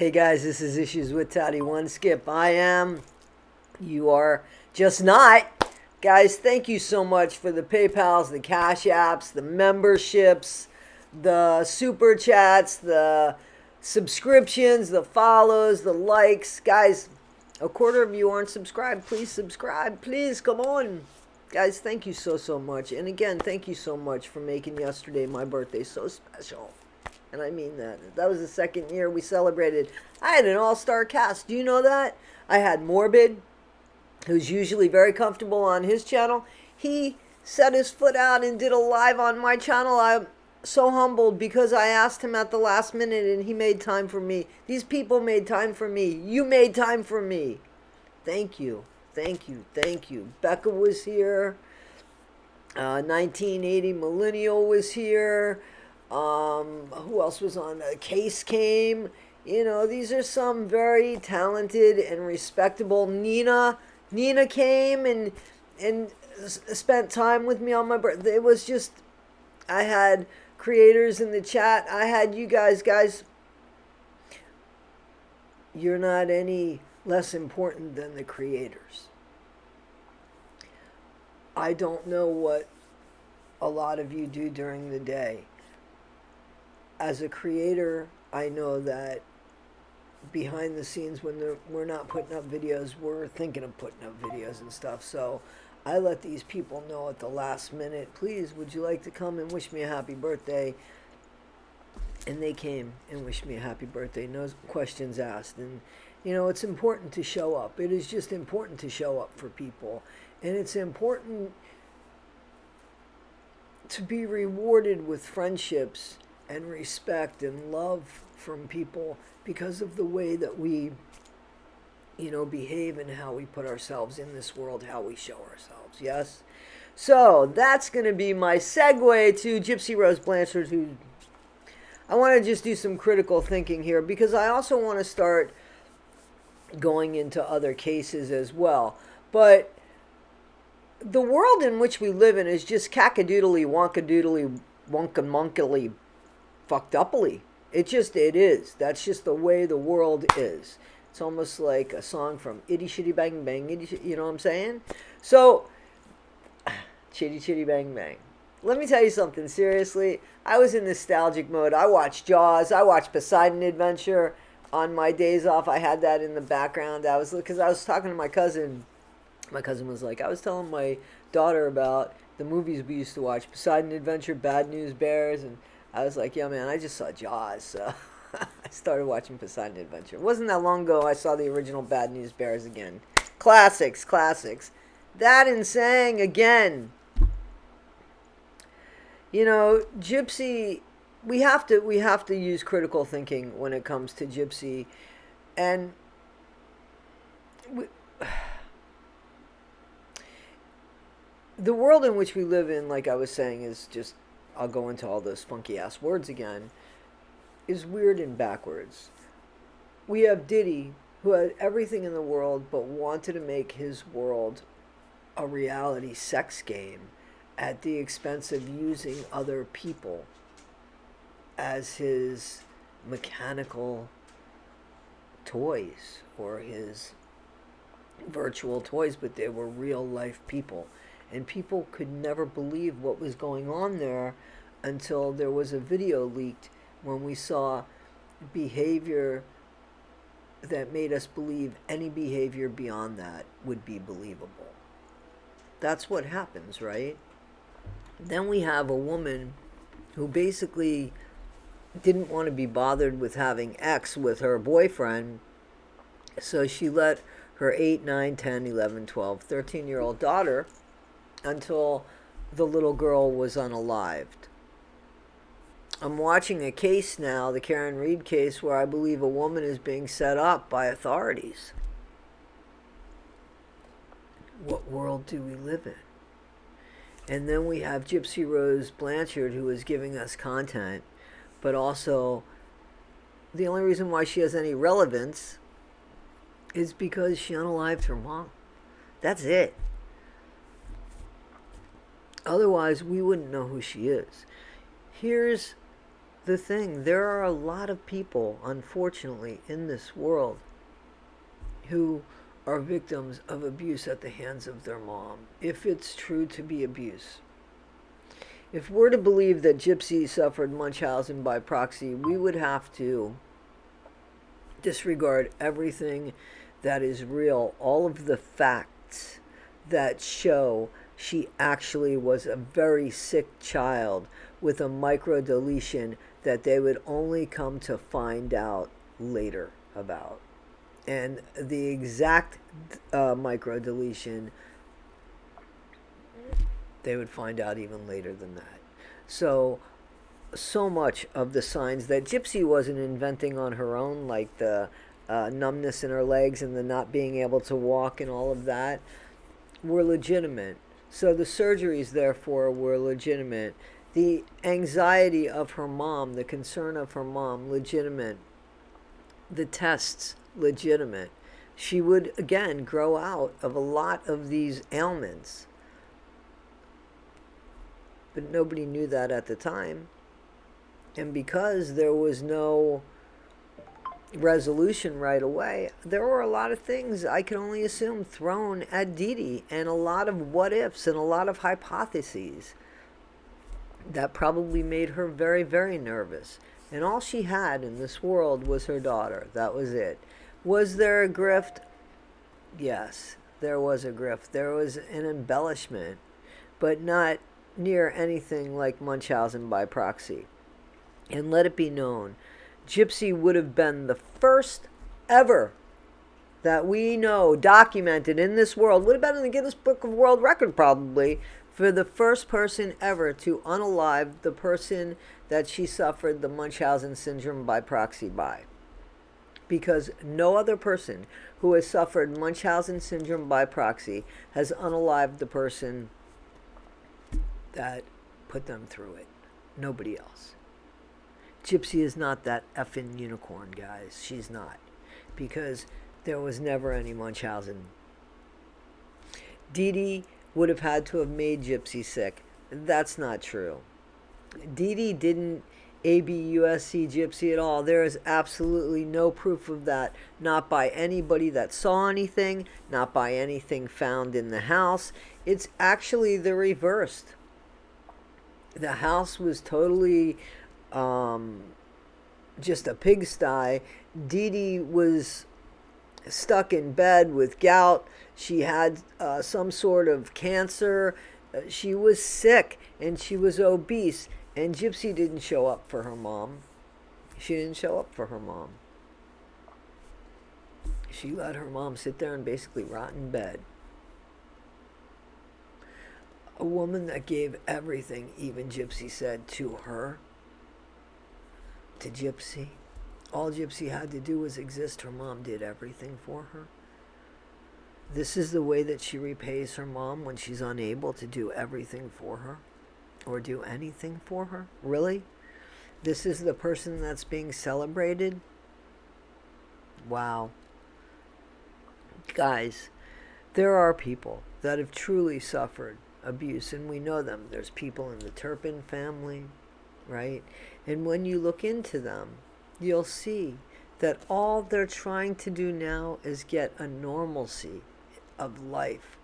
Hey guys, this is Issues with Toddy One Skip. I am. You are just not. Guys, thank you so much for the PayPals, the Cash Apps, the memberships, the super chats, the subscriptions, the follows, the likes. Guys, a quarter of you aren't subscribed. Please subscribe. Please, come on. Guys, thank you so much. And again, thank you so much for making yesterday, my birthday, so special. And I mean that. That was the second year we celebrated. I had an all-star cast. Do you know that? I had Morbid, who's usually very comfortable on his channel. He set his foot out and did a live on my channel. I'm so humbled because I asked him at the last minute and he made time for me. These people made time for me. You made time for me. Thank you. Thank you. Thank you. Becca was here. 1980 Millennial was here. Who else was on? Case came. You know, these are some very talented and respectable. Nina came and spent time with me on my birthday. It was just, I had creators in the chat. I had you guys. You're not any less important than the creators. I don't know what a lot of you do during the day. As a creator, I know that behind the scenes when we're not putting up videos, we're thinking of putting up videos and stuff. So I let these people know at the last minute, please, would you like to come and wish me a happy birthday? And they came and wished me a happy birthday, no questions asked. And, you know, it's important to show up. It is just important to show up for people. And it's important to be rewarded with friendships and respect and love from people because of the way that we, behave and how we put ourselves in this world, how we show ourselves, yes? So that's going to be my segue to Gypsy Rose Blanchard, who I want to just do some critical thinking here because I also want to start going into other cases as well. But the world in which we live in is just cackadoodly, wonkadoodly, wonkamonkily fucked uply. It is. That's just the way the world is. It's almost like a song from Itty Shitty Bang Bang. You know what I'm saying? So, Chitty Chitty Bang Bang. Let me tell you something, seriously. I was in nostalgic mode. I watched Jaws. I watched Poseidon Adventure on my days off. I had that in the background. Because I was talking to my cousin. My cousin was like, I was telling my daughter about the movies we used to watch. Poseidon Adventure, Bad News Bears, and I was like, yeah, man, I just saw Jaws, so I started watching Poseidon Adventure. It wasn't that long ago I saw the original Bad News Bears again. Classics. That and saying again, Gypsy, we have to use critical thinking when it comes to Gypsy, and the world in which we live in, like I was saying, is just, I'll go into all those funky ass words again, is weird and backwards. We have Diddy, who had everything in the world but wanted to make his world a reality sex game at the expense of using other people as his mechanical toys or his virtual toys, but they were real life people. And people could never believe what was going on there until there was a video leaked when we saw behavior that made us believe any behavior beyond that would be believable. That's what happens, right? Then we have a woman who basically didn't want to be bothered with having X with her boyfriend, so she let her 8, 9, 10, 11, 12, 13-year-old daughter until the little girl was unalived. I'm watching a case now, the Karen Reed case, where I believe a woman is being set up by authorities. What world do we live in? And then we have Gypsy Rose Blanchard, who is giving us content, but also the only reason why she has any relevance is because she unalived her mom. That's it. Otherwise, we wouldn't know who she is. Here's the thing. There are a lot of people, unfortunately, in this world who are victims of abuse at the hands of their mom, if it's true to be abuse. If we're to believe that Gypsy suffered Munchausen by proxy, we would have to disregard everything that is real, all of the facts that show she actually was a very sick child with a microdeletion that they would only come to find out later about. And the exact microdeletion, they would find out even later than that. So much of the signs that Gypsy wasn't inventing on her own, like the numbness in her legs and the not being able to walk and all of that, were legitimate. So the surgeries, therefore, were legitimate. The anxiety of her mom, the concern of her mom, legitimate. The tests, legitimate. She would, again, grow out of a lot of these ailments. But nobody knew that at the time. And because there was no resolution right away, there were a lot of things, I can only assume, thrown at Dee Dee, and a lot of what ifs and a lot of hypotheses that probably made her very, very nervous. And all she had in this world was her daughter. That was it. Was there a grift? Yes, there was a grift. There was an embellishment, but not near anything like Munchausen by proxy. And let it be known, Gypsy would have been the first ever that we know documented in this world, would have been in the Guinness Book of World Record probably, for the first person ever to unalive the person that she suffered the Munchausen syndrome by proxy by. Because no other person who has suffered Munchausen syndrome by proxy has unalived the person that put them through it. Nobody else. Gypsy is not that effing unicorn, guys. She's not. Because there was never any Munchausen. Dee Dee would have had to have made Gypsy sick. That's not true. Dee Dee didn't ABUSC Gypsy at all. There is absolutely no proof of that. Not by anybody that saw anything, not by anything found in the house. It's actually the reverse. The house was totally just a pigsty. Dee Dee was stuck in bed with gout. She had some sort of cancer. She was sick and she was obese. And Gypsy didn't show up for her mom. She didn't show up for her mom. She let her mom sit there and basically rot in bed. A woman that gave everything, even Gypsy said, to her, to Gypsy. All Gypsy had to do was exist. Her mom did everything for her. This is the way that she repays her mom when she's unable to do everything for her or do anything for her. Really? This is the person that's being celebrated? Wow. Guys, there are people that have truly suffered abuse, and we know them. There's people in the Turpin family, right? And when you look into them, you'll see that all they're trying to do now is get a normalcy of life.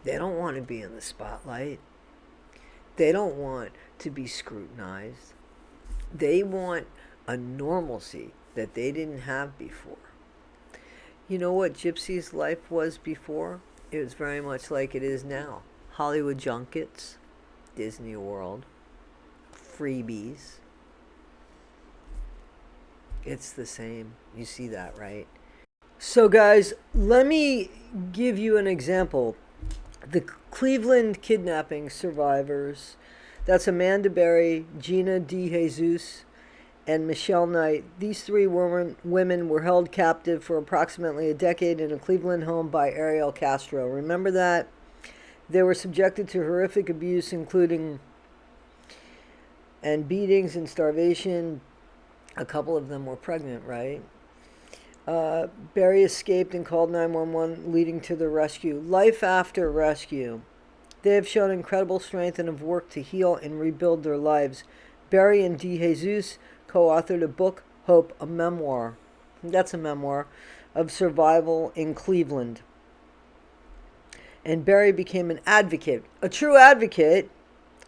They don't want to be in the spotlight. They don't want to be scrutinized. They want a normalcy that they didn't have before. You know what Gypsy's life was before? It was very much like it is now. Hollywood junkets, Disney World, freebies. It's the same. You see that, right? So guys, let me give you an example. The Cleveland kidnapping survivors, that's Amanda Berry, Gina DeJesus, and Michelle Knight. These three women were held captive for approximately a decade in a Cleveland home by Ariel Castro. Remember that? They were subjected to horrific abuse, including and beatings and starvation. A couple of them were pregnant, right? Barry escaped and called 911, leading to the rescue. Life after rescue. They have shown incredible strength and have worked to heal and rebuild their lives. Barry and DeJesus co-authored a book, Hope, a memoir. That's a memoir of survival in Cleveland. And Barry became an advocate, a true advocate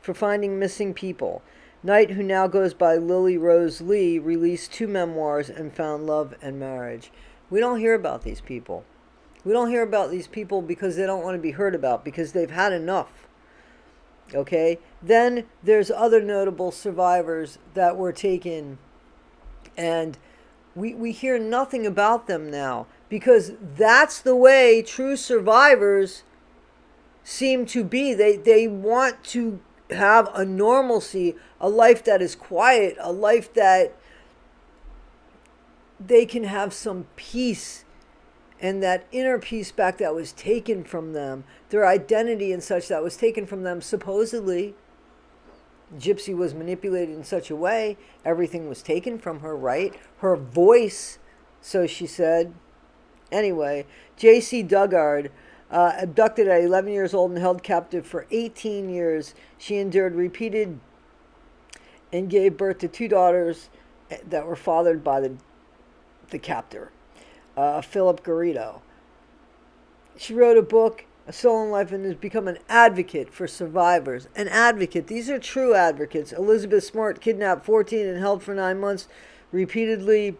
for finding missing people. Knight, who now goes by Lily Rose Lee, released 2 memoirs and found love and marriage. We don't hear about these people. We don't hear about these people because they don't want to be heard about, because they've had enough. Okay? Then there's other notable survivors that were taken, and we hear nothing about them now, because that's the way true survivors seem to be. They want to have a normalcy, a life that is quiet, a life that they can have some peace, and that inner peace back that was taken from them, their identity and such that was taken from them. Supposedly, Gypsy was manipulated in such a way, everything was taken from her, right? Her voice, so she said. Anyway, J.C. Dugard, abducted at 11 years old and held captive for 18 years. She endured repeated and gave birth to 2 daughters that were fathered by the captor, Philip Garrido. She wrote a book, A Stolen Life, and has become an advocate for survivors. An advocate. These are true advocates. Elizabeth Smart, kidnapped 14 and held for 9 months, repeatedly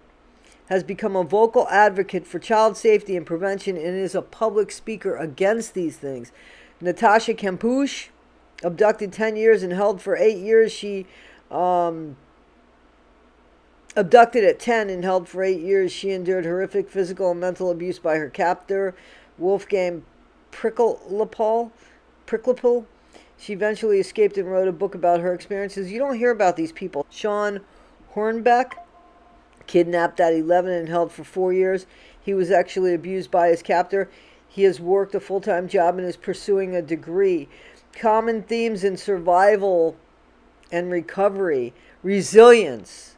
has become a vocal advocate for child safety and prevention and is a public speaker against these things. Natasha Kampusch, abducted 10 years and held for 8 years. She abducted at 10 and held for 8 years. She endured horrific physical and mental abuse by her captor, Wolfgang Pricklepel. She eventually escaped and wrote a book about her experiences. You don't hear about these people. Sean Hornbeck, kidnapped at 11 and held for 4 years. He was actually abused by his captor. He has worked a full-time job and is pursuing a degree. Common themes in survival and recovery. Resilience.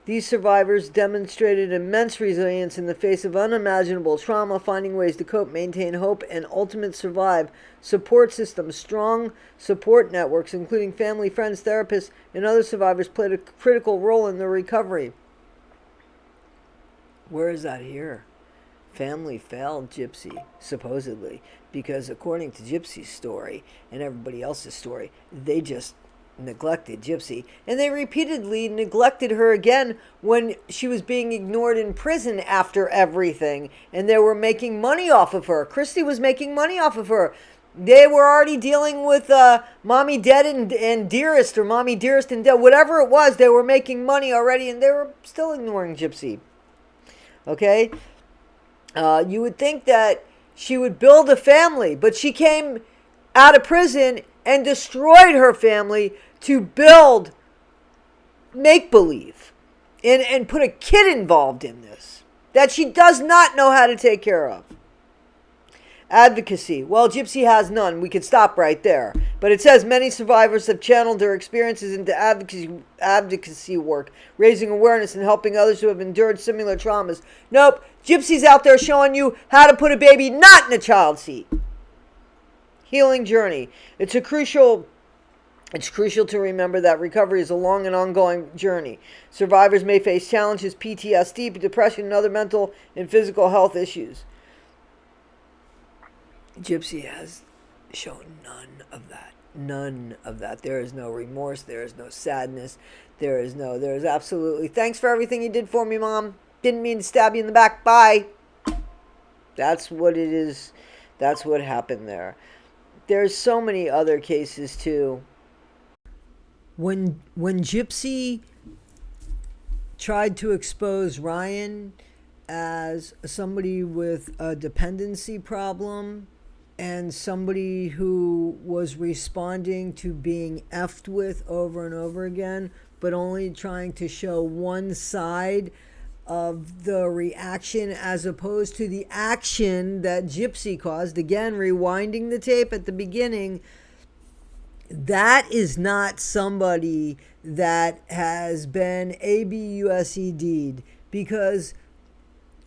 These survivors demonstrated immense resilience in the face of unimaginable trauma, finding ways to cope, maintain hope, and ultimately survive. Support systems. Strong support networks, including family, friends, therapists, and other survivors, played a critical role in their recovery. Where is that here? Family failed Gypsy, supposedly, because according to Gypsy's story and everybody else's story, they just neglected Gypsy. And they repeatedly neglected her again when she was being ignored in prison after everything. And they were making money off of her. Christy was making money off of her. They were already dealing with Mommy Dead and Dearest, or Mommy Dearest and Dead. Whatever it was, they were making money already, and they were still ignoring Gypsy. Okay? You would think that she would build a family, but she came out of prison and destroyed her family to build make-believe and put a kid involved in this that she does not know how to take care of. Advocacy. Well, Gypsy has none. We could stop right there. But it says many survivors have channeled their experiences into advocacy work, raising awareness and helping others who have endured similar traumas. Nope. Gypsy's out there showing you how to put a baby not in a child seat. Healing journey. It's crucial to remember that recovery is a long and ongoing journey. Survivors may face challenges, PTSD, depression, and other mental and physical health issues. Gypsy has shown none of that. None of that. There is no remorse. There is no sadness. There is absolutely, thanks for everything you did for me, Mom. Didn't mean to stab you in the back. Bye. That's what it is. That's what happened there. There's so many other cases too. When Gypsy tried to expose Ryan as somebody with a dependency problem and somebody who was responding to being effed with over and over again, but only trying to show one side of the reaction as opposed to the action that Gypsy caused. Again, rewinding the tape at the beginning, that is not somebody that has been ABUSED'd, because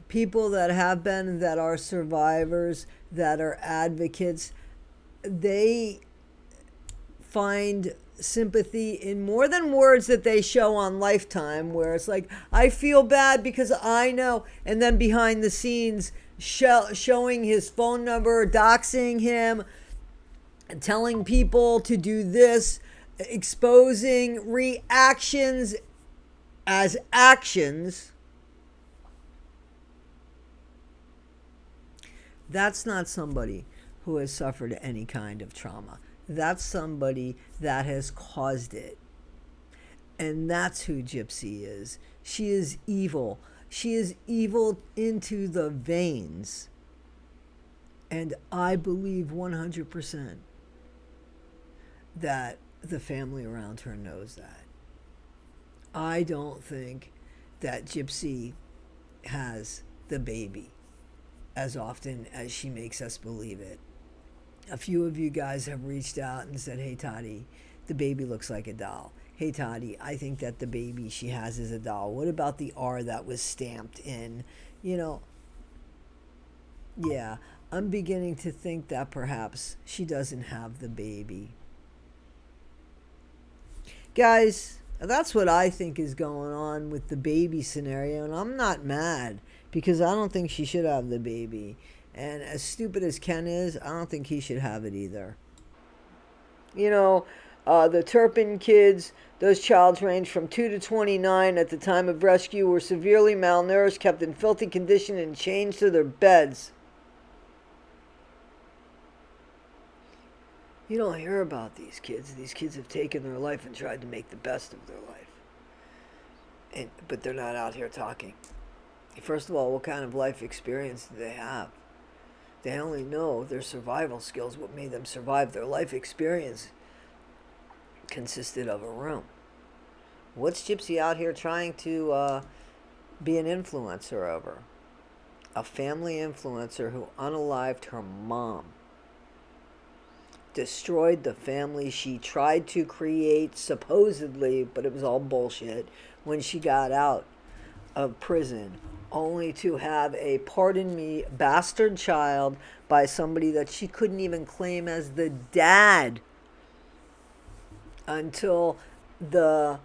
people that have been, that are survivors, that are advocates, they find sympathy in more than words that they show on Lifetime, where it's like, I feel bad because I know, and then behind the scenes showing his phone number, doxing him, telling people to do this, exposing reactions as actions. That's not somebody who has suffered any kind of trauma. That's somebody that has caused it. And that's who Gypsy is. She is evil. She is evil into the veins. And I believe 100% that the family around her knows that. I don't think that Gypsy has the baby as often as she makes us believe it. A few of you guys have reached out and said, hey, Toddy, the baby looks like a doll. Hey, Toddy, I think that the baby she has is a doll. What about the R that was stamped in? Yeah, I'm beginning to think that perhaps she doesn't have the baby. Guys, that's what I think is going on with the baby scenario, and I'm not mad because I don't think she should have the baby. And as stupid as Ken is, I don't think he should have it either. The Turpin Kids, those childs range from 2 to 29 at the time of rescue, were severely malnourished, kept in filthy condition, and chained to their beds. You don't hear about these kids. These kids have taken their life and tried to make the best of their life. But they're not out here talking. First of all, what kind of life experience do they have? They only know their survival skills, what made them survive. Their life experience consisted of a room. What's Gypsy out here trying to be an influencer over? A family influencer who unalived her mom. Destroyed the family she tried to create, supposedly, but it was all bullshit, when she got out of prison, only to have a, pardon me, bastard child by somebody that she couldn't even claim as the dad until the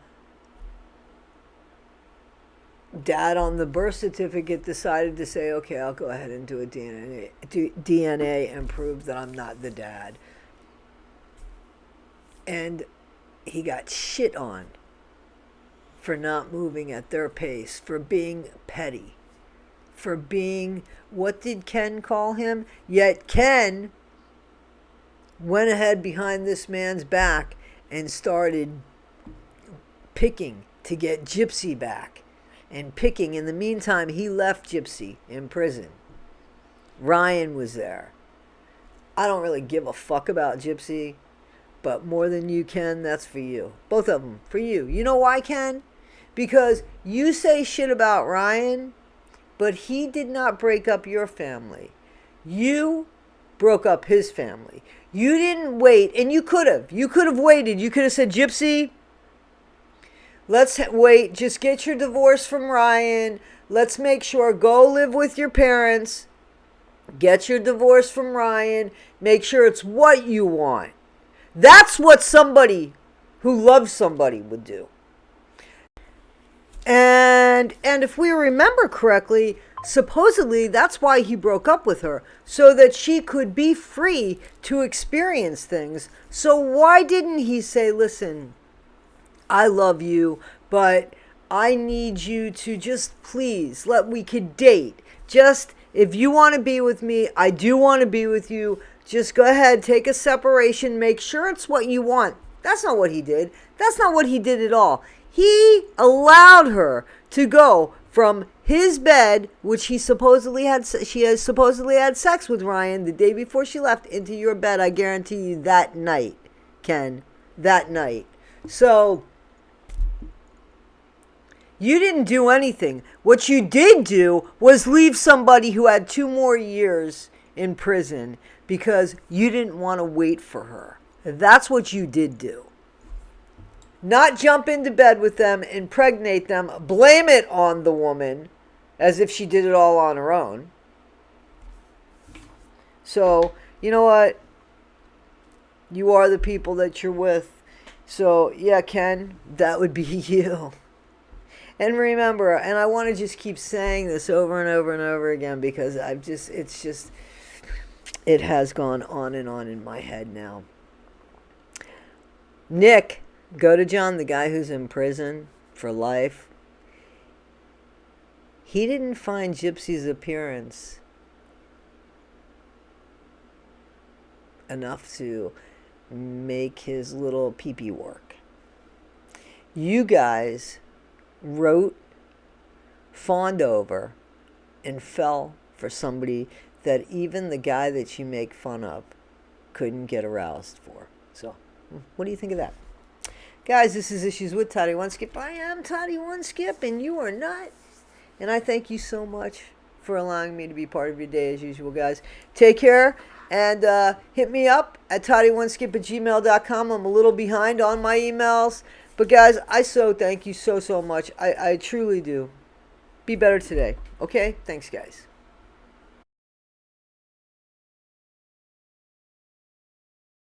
dad on the birth certificate decided to say, okay, I'll go ahead and do a DNA and prove that I'm not the dad. And he got shit on for not moving at their pace, for being petty, for being, what did Ken call him? Yet Ken went ahead behind this man's back and started picking to get Gypsy back. And picking, in the meantime, he left Gypsy in prison. Ryan was there. I don't really give a fuck about Gypsy, but more than you, Ken, that's for you. Both of them, for you. You know why, Ken? Because you say shit about Ryan, but he did not break up your family. You broke up his family. You didn't wait, and you could have. You could have waited. You could have said, Gypsy, let's wait. Just get your divorce from Ryan. Let's make sure. Go live with your parents. Get your divorce from Ryan. Make sure it's what you want. That's what somebody who loves somebody would do. And if we remember correctly, supposedly that's why he broke up with her, so that she could be free to experience things. So why didn't he say, listen, I love you, but I need you to just please we could date. Just, if you want to be with me, I do want to be with you. Just go ahead, take a separation, make sure it's what you want. That's not what he did. That's not what he did at all. He allowed her to go from his bed, which she has supposedly had sex with Ryan the day before she left, into your bed, I guarantee you, that night, Ken. That night. So, you didn't do anything. What you did do was leave somebody who had 2 more years in prison because you didn't want to wait for her. That's what you did do. Not jump into bed with them, impregnate them, blame it on the woman as if she did it all on her own. So, you know what? You are the people that you're with. So, yeah, Ken, that would be you. And remember, and I want to just keep saying this over and over and over again because it has gone on and on in my head now. Nick, go to John, the guy who's in prison for life. He didn't find Gypsy's appearance enough to make his little pee-pee work. You guys wrote, fawned over, and fell for somebody that even the guy that you make fun of couldn't get aroused for. So, what do you think of that? Guys, this is Issues with Toddy One Skip. I am Toddy One Skip, and you are not. And I thank you so much for allowing me to be part of your day as usual, guys. Take care, and hit me up at toddy1skip@gmail.com. I'm a little behind on my emails. But guys, I so thank you so much. I truly do. Be better today. Okay? Thanks, guys.